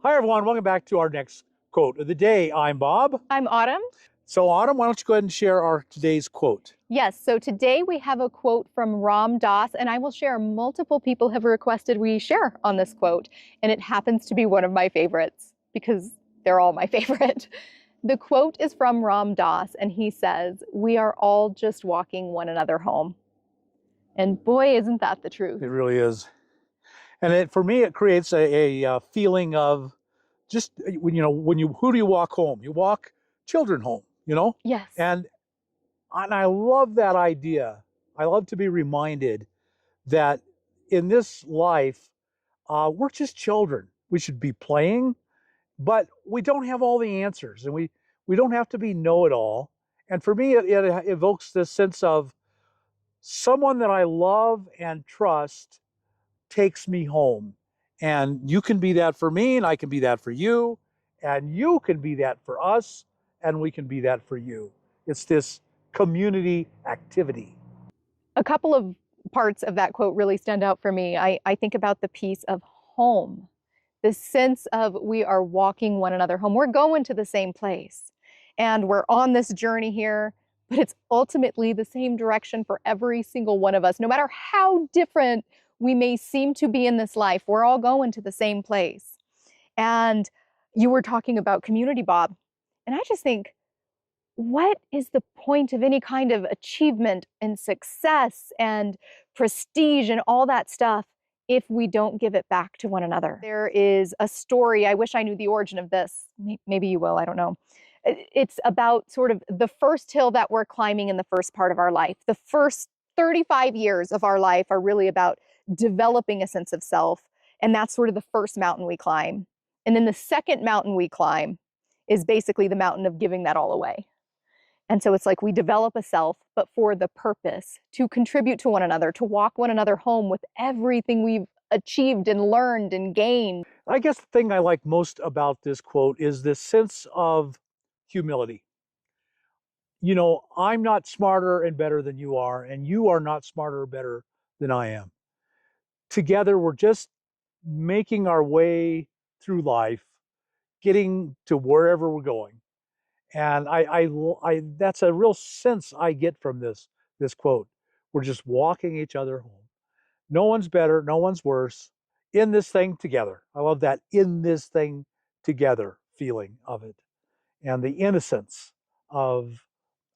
Hi, everyone. Welcome back to our next quote of the day. I'm Bob. I'm Autumn. So, Autumn, why don't you go ahead and share our today's quote? Yes, so today we have a quote from Ram Dass, and I will share. Multiple people have requested we share on this quote, and it happens to be one of my favorites because they're all my favorite. The quote is from Ram Dass, and he says, "We are all just walking one another home." And boy, isn't that the truth. It really is. And for me, it creates a feeling of just who do you walk home? You walk children home, Yes. And I love that idea. I love to be reminded that in this life, we're just children. We should be playing, but we don't have all the answers, and we don't have to be know-it-all. And for me, it evokes this sense of someone that I love and trust takes me home. And you can be that for me, and I can be that for you, and you can be that for us, and we can be that for you. It's this community activity. A couple of parts of that quote really stand out for me. I think about the piece of home, the sense of we are walking one another home. We're going to the same place, and we're on this journey here, but it's ultimately the same direction for every single one of us. No matter how different we may seem to be in this life, we're all going to the same place. And you were talking about community, Bob, and I just think, what is the point of any kind of achievement and success and prestige and all that stuff if we don't give it back to one another? There is a story, I wish I knew the origin of this. Maybe you will, I don't know. It's about sort of the first hill that we're climbing in the first part of our life. The first 35 years of our life are really about developing a sense of self, and that's sort of the first mountain we climb. And then the second mountain we climb is basically the mountain of giving that all away. And so it's like we develop a self, but for the purpose to contribute to one another, to walk one another home with everything we've achieved and learned and gained. I guess the thing I like most about this quote is this sense of humility. I'm not smarter and better than you are, and you are not smarter or better than I am. Together, we're just making our way through life, getting to wherever we're going. And that's a real sense I get from this quote. We're just walking each other home. No one's better, no one's worse. In this thing together. I love that in this thing together feeling of it. And the innocence of,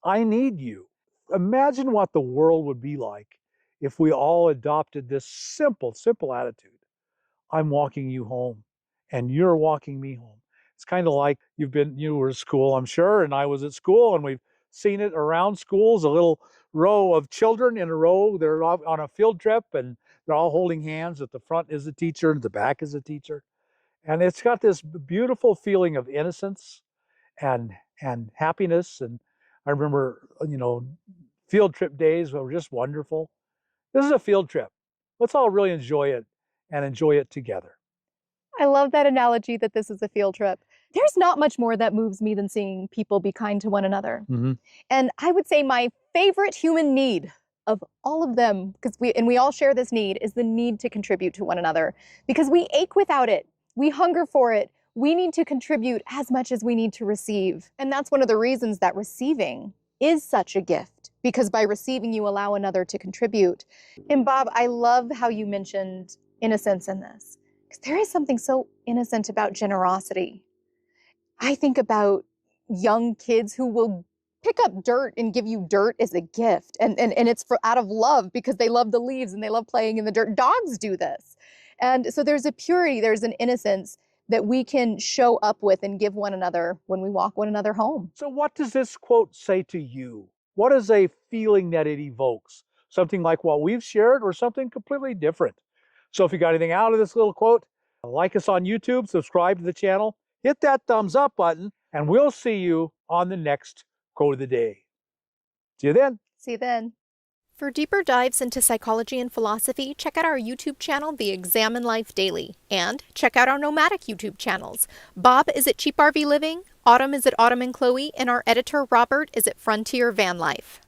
I need you. Imagine what the world would be like if we all adopted this simple attitude. I'm walking you home, and you're walking me home. It's kind of like you were at school, I'm sure, and I was at school, and we've seen it around schools, a little row of children in a row. They're on a field trip, and they're all holding hands. At the front is the teacher, and the back is the teacher. And it's got this beautiful feeling of innocence and happiness. And I remember, field trip days were just wonderful. This is a field trip. Let's all really enjoy it and enjoy it together. I love that analogy that this is a field trip. There's not much more that moves me than seeing people be kind to one another. Mm-hmm. And I would say my favorite human need of all of them, because we all share this need, is the need to contribute to one another, because we ache without it. We hunger for it. We need to contribute as much as we need to receive. And that's one of the reasons that receiving is such a gift, because by receiving, you allow another to contribute. And Bob, I love how you mentioned innocence in this, because there is something so innocent about generosity. I think about young kids who will pick up dirt and give you dirt as a gift. And it's out of love, because they love the leaves and they love playing in the dirt. Dogs do this. And so there's a purity, there's an innocence that we can show up with and give one another when we walk one another home. So what does this quote say to you? What is a feeling that it evokes? Something like what we've shared, or something completely different? So if you got anything out of this little quote, like us on YouTube, subscribe to the channel, hit that thumbs up button, and we'll see you on the next quote of the day. See you then. See you then. For deeper dives into psychology and philosophy, check out our YouTube channel, The Examine Life Daily, and check out our nomadic YouTube channels. Bob is at Cheap RV Living, Autumn is at Autumn and Chloe, and our editor Robert is at Frontier Van Life.